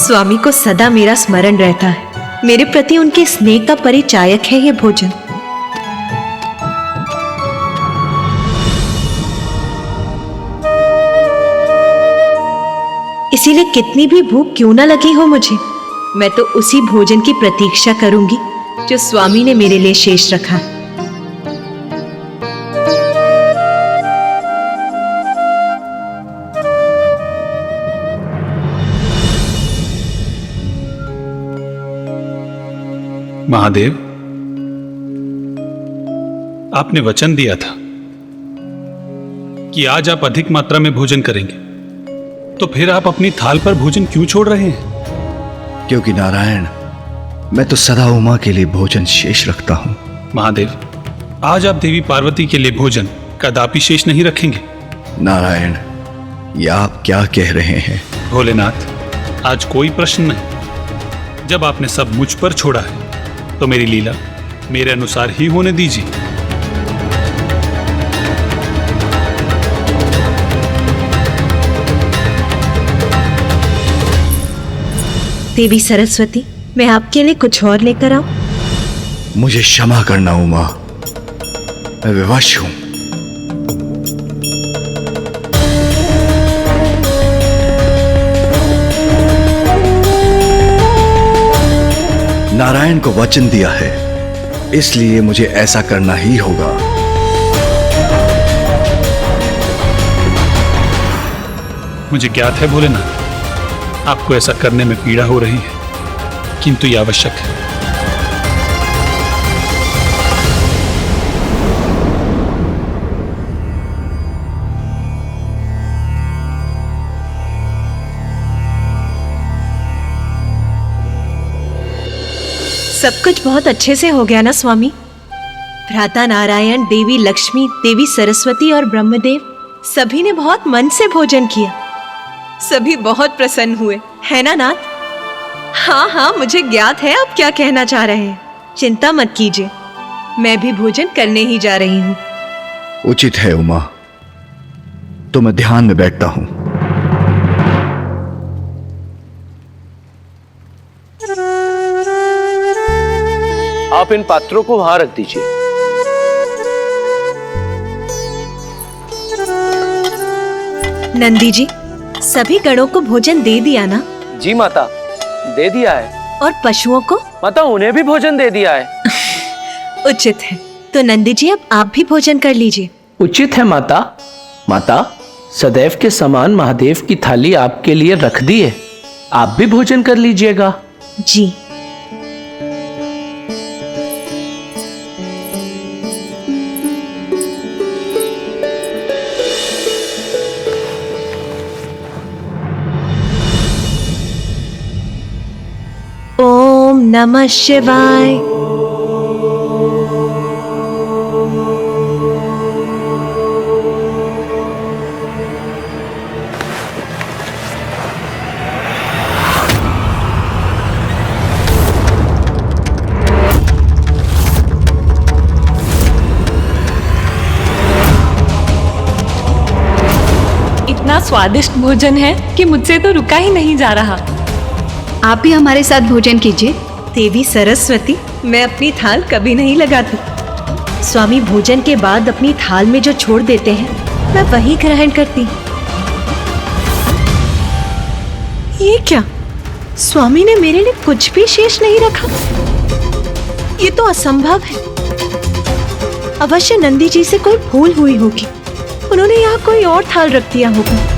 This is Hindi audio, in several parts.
स्वामी को सदा मेरा स्मरण रहता है। मेरे प्रति उनके स्नेह का परिचायक है ये भोजन। इसीलिए कितनी भी भूख क्यों ना लगी हो मुझे, मैं तो उसी भोजन की प्रतीक्षा करूंगी जो स्वामी ने मेरे लिए शेष रखा। महादेव, आपने वचन दिया था कि आज आप अधिक मात्रा में भोजन करेंगे, तो फिर आप अपनी थाल पर भोजन क्यों छोड़ रहे हैं? क्योंकि नारायण, मैं तो सदा उमा के लिए भोजन शेष रखता हूं। महादेव, आज आप देवी पार्वती के लिए भोजन कदापि शेष नहीं रखेंगे। नारायण, ये आप क्या कह रहे हैं? भोलेनाथ, आज कोई प्रश्न नहीं। जब आपने सब मुझ पर छोड़ा है तो मेरी लीला मेरे अनुसार ही होने दीजिए। देवी सरस्वती, मैं आपके लिए कुछ और लेकर आऊं? मुझे क्षमा करना उमा, मैं विवश हूं। नारायण को वचन दिया है, इसलिए मुझे ऐसा करना ही होगा। मुझे ज्ञात है भोलेनाथ, आपको ऐसा करने में पीड़ा हो रही है, किंतु यह आवश्यक है। सब कुछ बहुत अच्छे से हो गया ना स्वामी? भ्राता नारायण, देवी लक्ष्मी, देवी सरस्वती और ब्रह्मदेव सभी ने बहुत मन से भोजन किया। सभी बहुत प्रसन्न हुए, है ना नाथ? हाँ हाँ, मुझे ज्ञात है आप क्या कहना चाह रहे हैं। चिंता मत कीजिए, मैं भी भोजन करने ही जा रही हूँ। उचित है उमा, तो मैं ध्यान में बैठता हूं। आप इन पात्रों को वहां रख दीजिए। नंदी जी, सभी गणों को भोजन दे दिया ना? जी माता, दे दिया है। और पशुओं को? माता, उन्हें भी भोजन दे दिया है। उचित है, तो नंदी जी अब आप भी भोजन कर लीजिए। उचित है माता। माता, सदैव के समान महादेव की थाली आपके लिए रख दी है, आप भी भोजन कर लीजिएगा। जी। ओम नमः शिवाय। इतना स्वादिष्ट भोजन है कि मुझसे तो रुका ही नहीं जा रहा। आप भी हमारे साथ भोजन कीजिए। देवी सरस्वती, मैं अपनी थाल कभी नहीं लगाती। स्वामी भोजन के बाद अपनी थाल में जो छोड़ देते हैं, मैं वही ग्रहण करती हूँ। ये क्या? स्वामी ने मेरे लिए कुछ भी शेष नहीं रखा? ये तो असंभव है। अवश्य नंदी जी से कोई भूल हुई होगी, उन्होंने यहाँ कोई और थाल रख दिया होगा।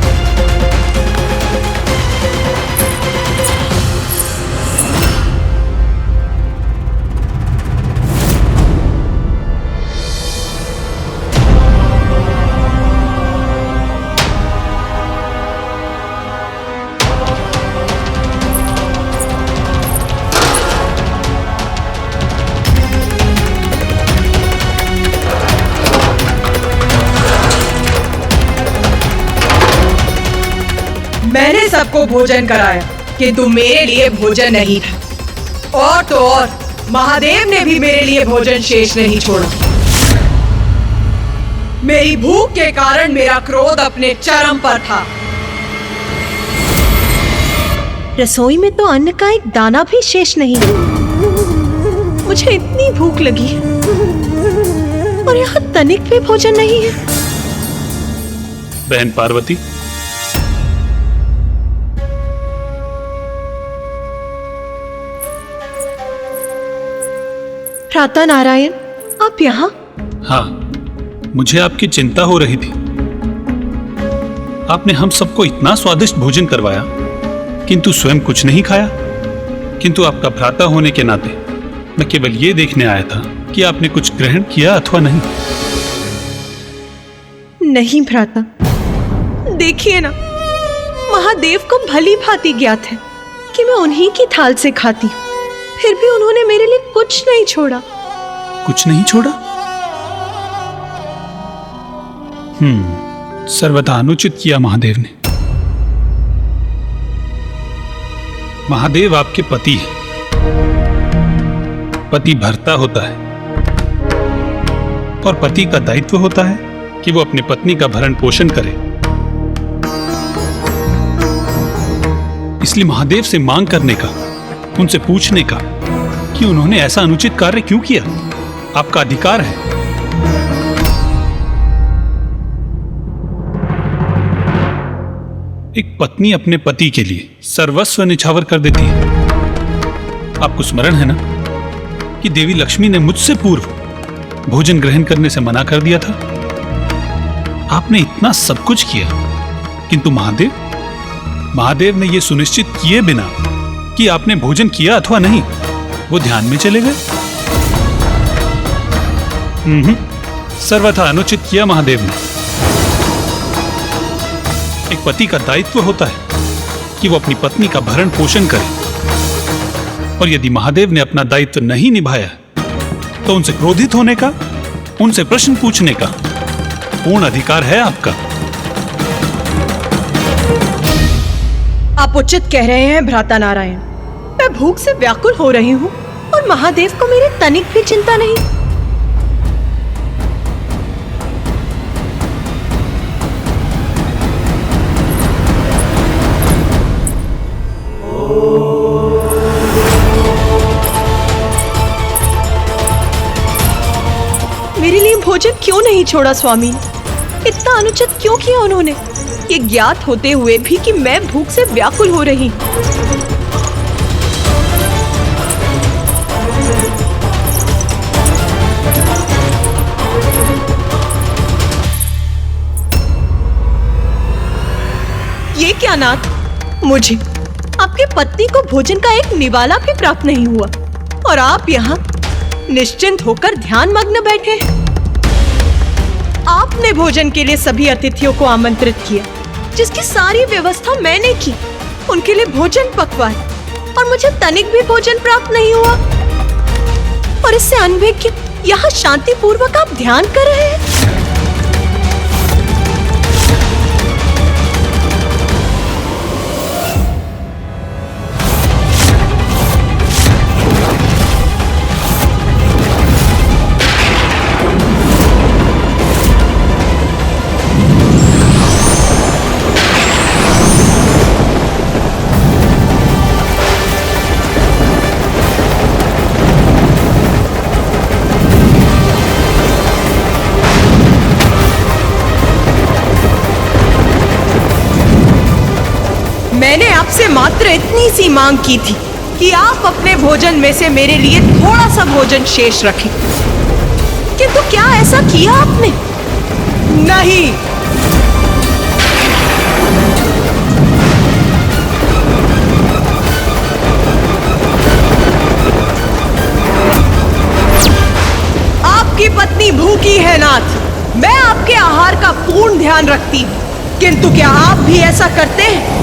मैंने सबको भोजन कराया, किंतु मेरे लिए भोजन नहीं था। और तो और महादेव ने भी मेरे लिए भोजन शेष नहीं छोड़ा। मेरी भूख के कारण मेरा क्रोध अपने चरम पर था। रसोई में तो अन्न का एक दाना भी शेष नहीं है। मुझे इतनी भूख लगी है और यहाँ तनिक भी भोजन नहीं है। बहन पार्वती, भ्राता नारायण, आप यहाँ? हाँ, मुझे आपकी चिंता हो रही थी। आपने हम सबको इतना स्वादिष्ट भोजन करवाया, किंतु स्वयं कुछ नहीं खाया। किंतु आपका भ्राता होने के नाते मैं केवल ये देखने आया था कि आपने कुछ ग्रहण किया अथवा नहीं। नहीं भ्राता, देखिए ना, महादेव को भली भांति ज्ञात है कि मैं उन्हीं की थाल से खाती हूँ, फिर भी उन्होंने मेरे लिए कुछ नहीं छोड़ा। कुछ नहीं छोड़ा? सर्वथा अनुचित किया महादेव ने। महादेव आपके पति हैं। पति भर्ता होता है और पति का दायित्व होता है कि वो अपनी पत्नी का भरण पोषण करे। इसलिए महादेव से मांग करने का, उनसे पूछने का कि उन्होंने ऐसा अनुचित कार्य क्यों किया, आपका अधिकार है। एक पत्नी अपने पति के लिए सर्वस्व निछावर कर देती है। आपको स्मरण है ना कि देवी लक्ष्मी ने मुझसे पूर्व भोजन ग्रहण करने से मना कर दिया था। आपने इतना सब कुछ किया, किंतु महादेव ने यह सुनिश्चित किए बिना कि आपने भोजन किया अथवा नहीं, वो ध्यान में चले गए। सर्वथा अनुचित किया महादेव ने। एक पति का दायित्व होता है कि वो अपनी पत्नी का भरण पोषण करे, और यदि महादेव ने अपना दायित्व नहीं निभाया तो उनसे क्रोधित होने का, उनसे प्रश्न पूछने का पूर्ण अधिकार है आपका। आप उचित कह रहे हैं भ्राता नारायण। मैं भूख से व्याकुल हो रही हूँ और महादेव को मेरे तनिक भी चिंता नहीं। मेरे लिए भोजन क्यों नहीं छोड़ा स्वामी? इतना अनुचित क्यों किया उन्होंने, ये ज्ञात होते हुए भी कि मैं भूख से व्याकुल हो रही। ये क्या नाथ, मुझे आपके पत्नी को भोजन का एक निवाला भी प्राप्त नहीं हुआ और आप यहाँ निश्चिंत होकर ध्यान मग्न बैठे हैं। आपने भोजन के लिए सभी अतिथियों को आमंत्रित किया, जिसकी सारी व्यवस्था मैंने की, उनके लिए भोजन पकवाए, और मुझे तनिक भी भोजन प्राप्त नहीं हुआ। और इससे अनभिज्ञ यहाँ शांति पूर्वक आप ध्यान कर रहे हैं। मैंने आपसे मात्र इतनी सी मांग की थी कि आप अपने भोजन में से मेरे लिए थोड़ा सा भोजन शेष रखें, किंतु क्या ऐसा किया आपने? नहीं। आपकी पत्नी भूखी है नाथ, मैं आपके आहार का पूर्ण ध्यान रखती हूँ, किंतु क्या आप भी ऐसा करते हैं?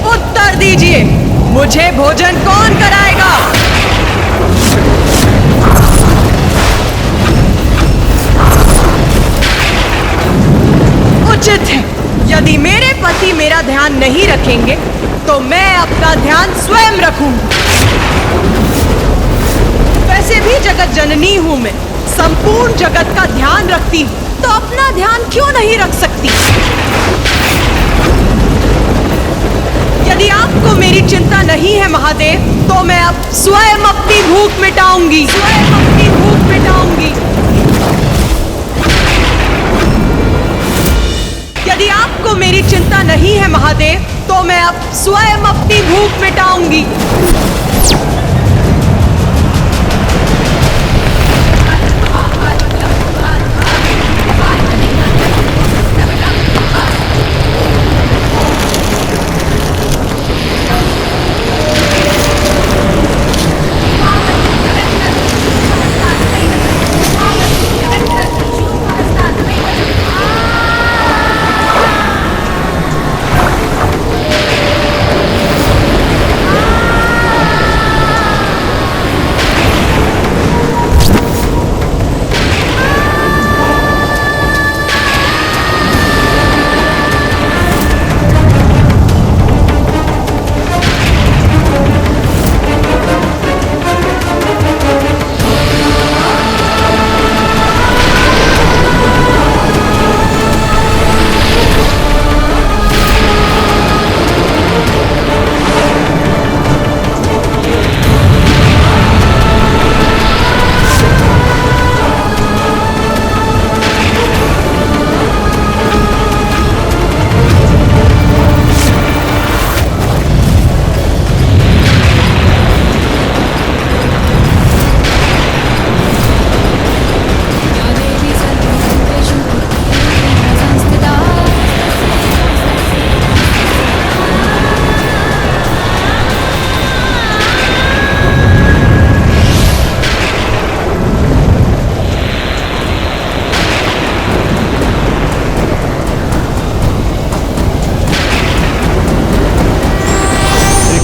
उत्तर दीजिए, मुझे भोजन कौन कराएगा? उचित है, यदि मेरे पति मेरा ध्यान नहीं रखेंगे तो मैं अपना ध्यान स्वयं रखूंगी। वैसे भी जगत जननी हूं मैं, संपूर्ण जगत का ध्यान रखती हूं, तो अपना ध्यान क्यों नहीं रख सकती? यदि आपको मेरी चिंता नहीं है महादेव, तो मैं अब स्वयं अपनी भूख मिटाऊंगी, स्वयं अपनी भूख मिटाऊंगी। यदि आपको मेरी चिंता नहीं है महादेव, तो मैं अब स्वयं अपनी भूख मिटाऊंगी।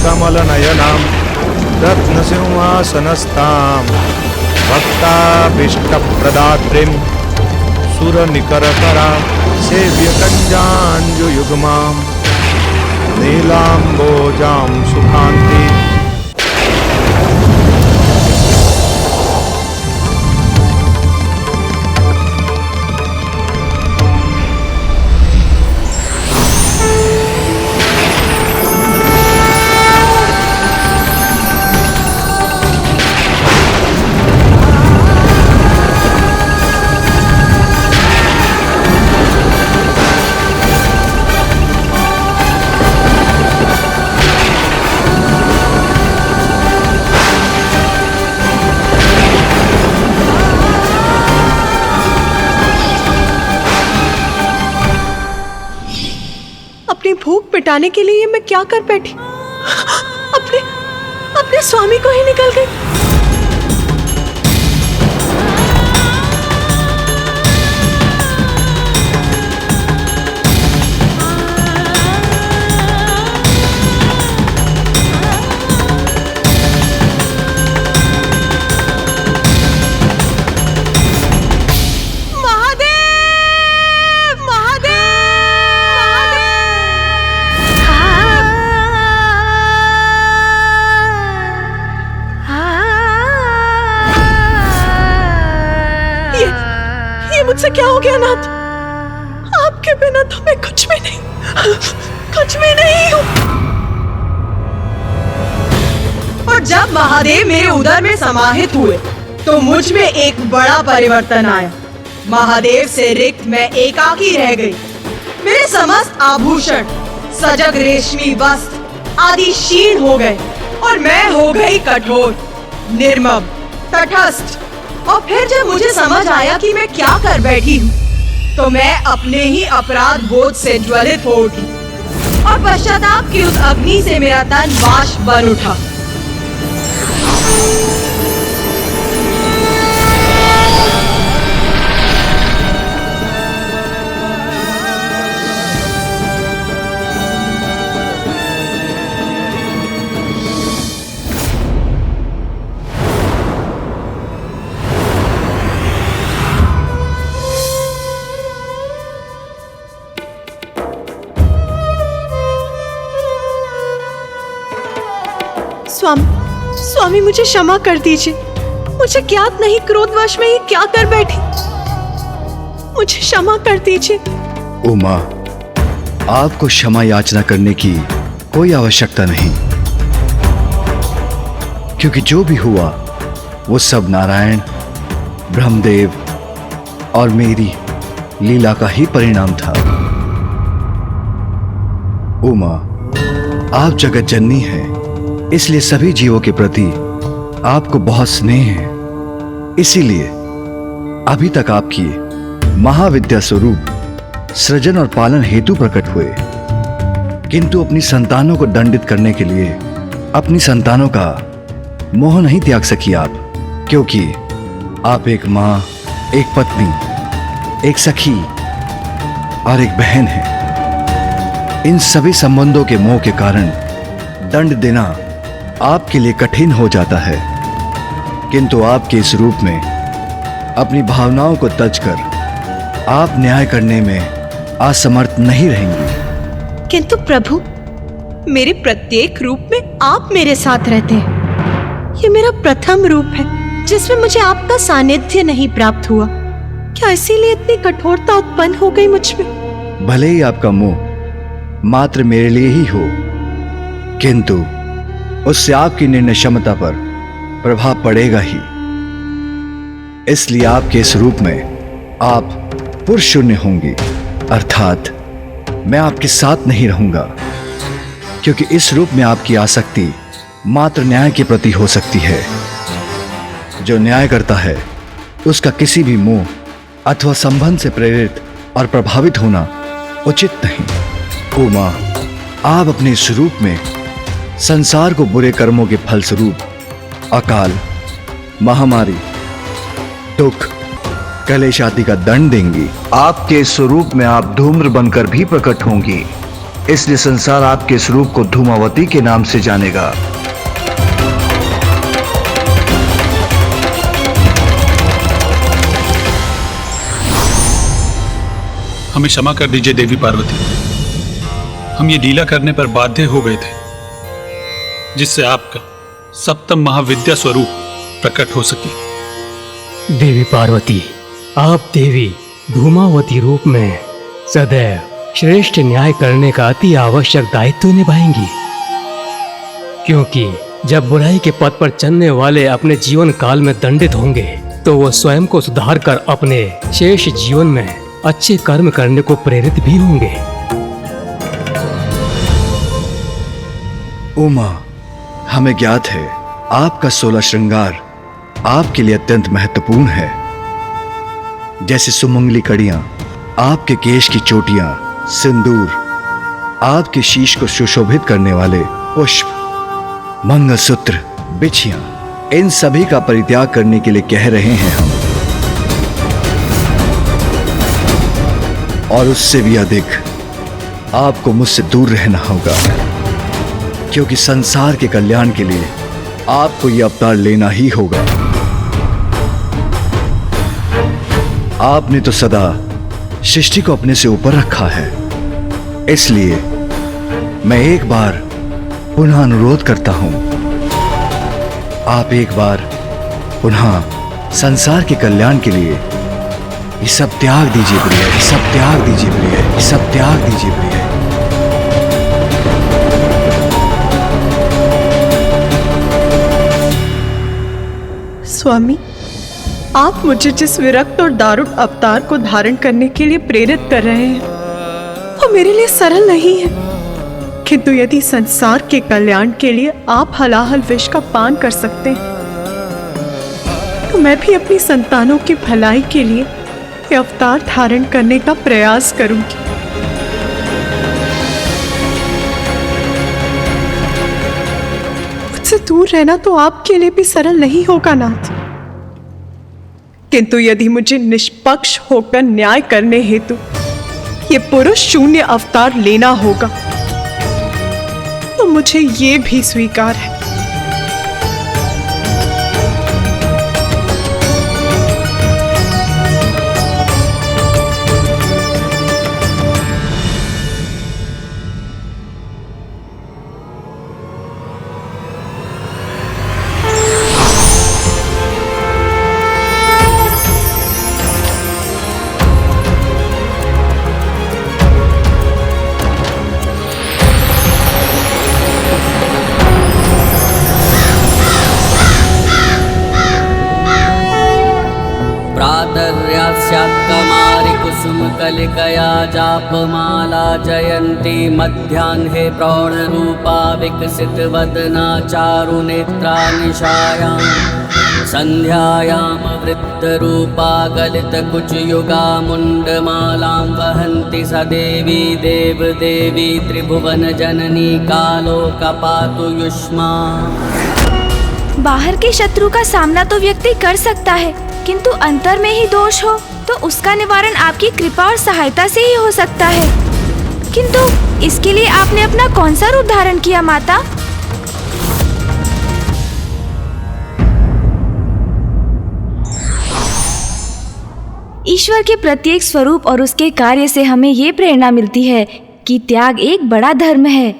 कमलनयनां रत्नसिंहासनस्थां भक्ताभीष्टप्रदात्रीं सुरनिकरकरां सेव्यकञ्जाञ्जुयुग्मां नीलाम्बोजां सुखान्ति। अपनी भूख मिटाने के लिए मैं क्या कर बैठी? अपने स्वामी को ही निकल गई। मुझसे क्या हो गया नाथ? आपके बिना तो मैं कुछ भी नहीं हूँ। और जब महादेव मेरे उदर में समाहित हुए तो मुझ में एक बड़ा परिवर्तन आया। महादेव से रिक्त मैं एकाकी रह गई। मेरे समस्त आभूषण, सजग रेशमी वस्त्र आदि क्षीण हो गए और मैं हो गई कठोर, निर्मम, तटस्थ। और फिर जब मुझे समझ आया कि मैं क्या कर बैठी हूँ, तो मैं अपने ही अपराध बोध से ज्वलित हो उठी और पश्चाताप की उस अग्नि से मेरा तन वाष्प बन उठा। स्वामी मुझे क्षमा कर दीजिए। मुझे ज्ञात नहीं क्रोधवश में ये क्या कर बैठी। मुझे क्षमा कर दीजिए। उमा, आपको क्षमा याचना करने की कोई आवश्यकता नहीं, क्योंकि जो भी हुआ वो सब नारायण, ब्रह्मदेव और मेरी लीला का ही परिणाम था। उमा, आप जगत जननी हैं, इसलिए सभी जीवों के प्रति आपको बहुत स्नेह है। इसीलिए अभी तक आपकी महाविद्या स्वरूप सृजन और पालन हेतु प्रकट हुए, किंतु अपनी संतानों को दंडित करने के लिए अपनी संतानों का मोह नहीं त्याग सकी आप, क्योंकि आप एक मां, एक पत्नी, एक सखी और एक बहन है। इन सभी संबंधों के मोह के कारण दंड देना आपके लिए कठिन हो जाता है, किंतु आपके इस रूप में अपनी भावनाओं को तजकर आप न्याय करने में असमर्थ नहीं रहेंगी। किंतु प्रभु, मेरे प्रत्येक रूप में आप मेरे साथ रहते हैं। ये मेरा प्रथम रूप है जिसमें मुझे आपका सानिध्य नहीं प्राप्त हुआ। क्या इसीलिए इतनी कठोरता उत्पन्न हो गई मुझ में? भले ही आपका मोह मात्र मेरे लिए ही हो, किंतु उससे आपकी निर्णय क्षमता पर प्रभाव पड़ेगा ही। इसलिए आपके इस रूप में आप पुरुष शून्य होंगी, अर्थात मैं आपके साथ नहीं रहूंगा, क्योंकि इस रूप में आपकी आसक्ति मात्र न्याय के प्रति हो सकती है। जो न्याय करता है उसका किसी भी मोह अथवा संबंध से प्रेरित और प्रभावित होना उचित नहीं। उमा, आप अपने इस रूप में संसार को बुरे कर्मों के फलस्वरूप अकाल, महामारी, दुख, कलेश आदि का दंड देंगी। आपके स्वरूप में आप धूम्र बनकर भी प्रकट होंगी, इसलिए संसार आपके स्वरूप को धूमावती के नाम से जानेगा। हमें क्षमा कर दीजिए देवी पार्वती, हम ये लीला करने पर बाध्य हो गए थे, जिससे आपका सप्तम महाविद्या स्वरूप प्रकट हो सके। देवी पार्वती, आप देवी धूमावती रूप में सदैव श्रेष्ठ न्याय करने का अति आवश्यक दायित्व निभाएंगी, क्योंकि जब बुराई के पथ पर चलने वाले अपने जीवन काल में दंडित होंगे तो वो स्वयं को सुधार कर अपने शेष जीवन में अच्छे कर्म करने को प्रेरित भी होंगे। उमा, हमें ज्ञात है आपका 16 श्रृंगार आपके लिए अत्यंत महत्वपूर्ण है, जैसे सुमंगली कड़ियां, आपके केश की चोटियां, सिंदूर, आपके शीश को सुशोभित करने वाले पुष्प, मंगलसूत्र, बिछियां, इन सभी का परित्याग करने के लिए कह रहे हैं हम। और उससे भी अधिक आपको मुझसे दूर रहना होगा, क्योंकि संसार के कल्याण के लिए आपको यह अवतार लेना ही होगा। आपने तो सदा सृष्टि को अपने से ऊपर रखा है, इसलिए मैं एक बार पुनः अनुरोध करता हूं, आप एक बार पुनः संसार के कल्याण के लिए ये सब त्याग दीजिए प्रिय, ये सब त्याग दीजिए प्रिय, ये सब त्याग दीजिए प्रिय। स्वामी, आप मुझे जिस विरक्त और दारुण अवतार को धारण करने के लिए प्रेरित कर रहे हैं वो मेरे लिए सरल नहीं है, किंतु यदि संसार के कल्याण के लिए आप हलाहल विष का पान कर सकते हैं तो मैं भी अपनी संतानों की भलाई के लिए ये अवतार धारण करने का प्रयास करूंगी। मुझसे दूर रहना तो आपके लिए भी सरल नहीं होगा नाथ, किंतु यदि मुझे निष्पक्ष होकर न्याय करने हेतु ये पुरुष शून्य अवतार लेना होगा तो मुझे ये भी स्वीकार है। कुसुम कलिकया जापमाला जयन्ती मध्याह्ने प्रौढरूपा विकसित वदना चारुनेत्रा निशायां संध्यायां वृद्धरूपा गलितकुचयुगा मुण्डमालां वहन्ति स देवी देवदेवी त्रिभुवन जननी कालोकपातु युष्मा। बाहर के शत्रु का सामना तो व्यक्ति कर सकता है, किंतु अंतर में ही दोष हो तो उसका निवारण आपकी कृपा और सहायता से ही हो सकता है। किंतु इसके लिए आपने अपना कौन सा रूप धारण किया माता? ईश्वर के प्रत्येक स्वरूप और उसके कार्य से हमें ये प्रेरणा मिलती है कि त्याग एक बड़ा धर्म है।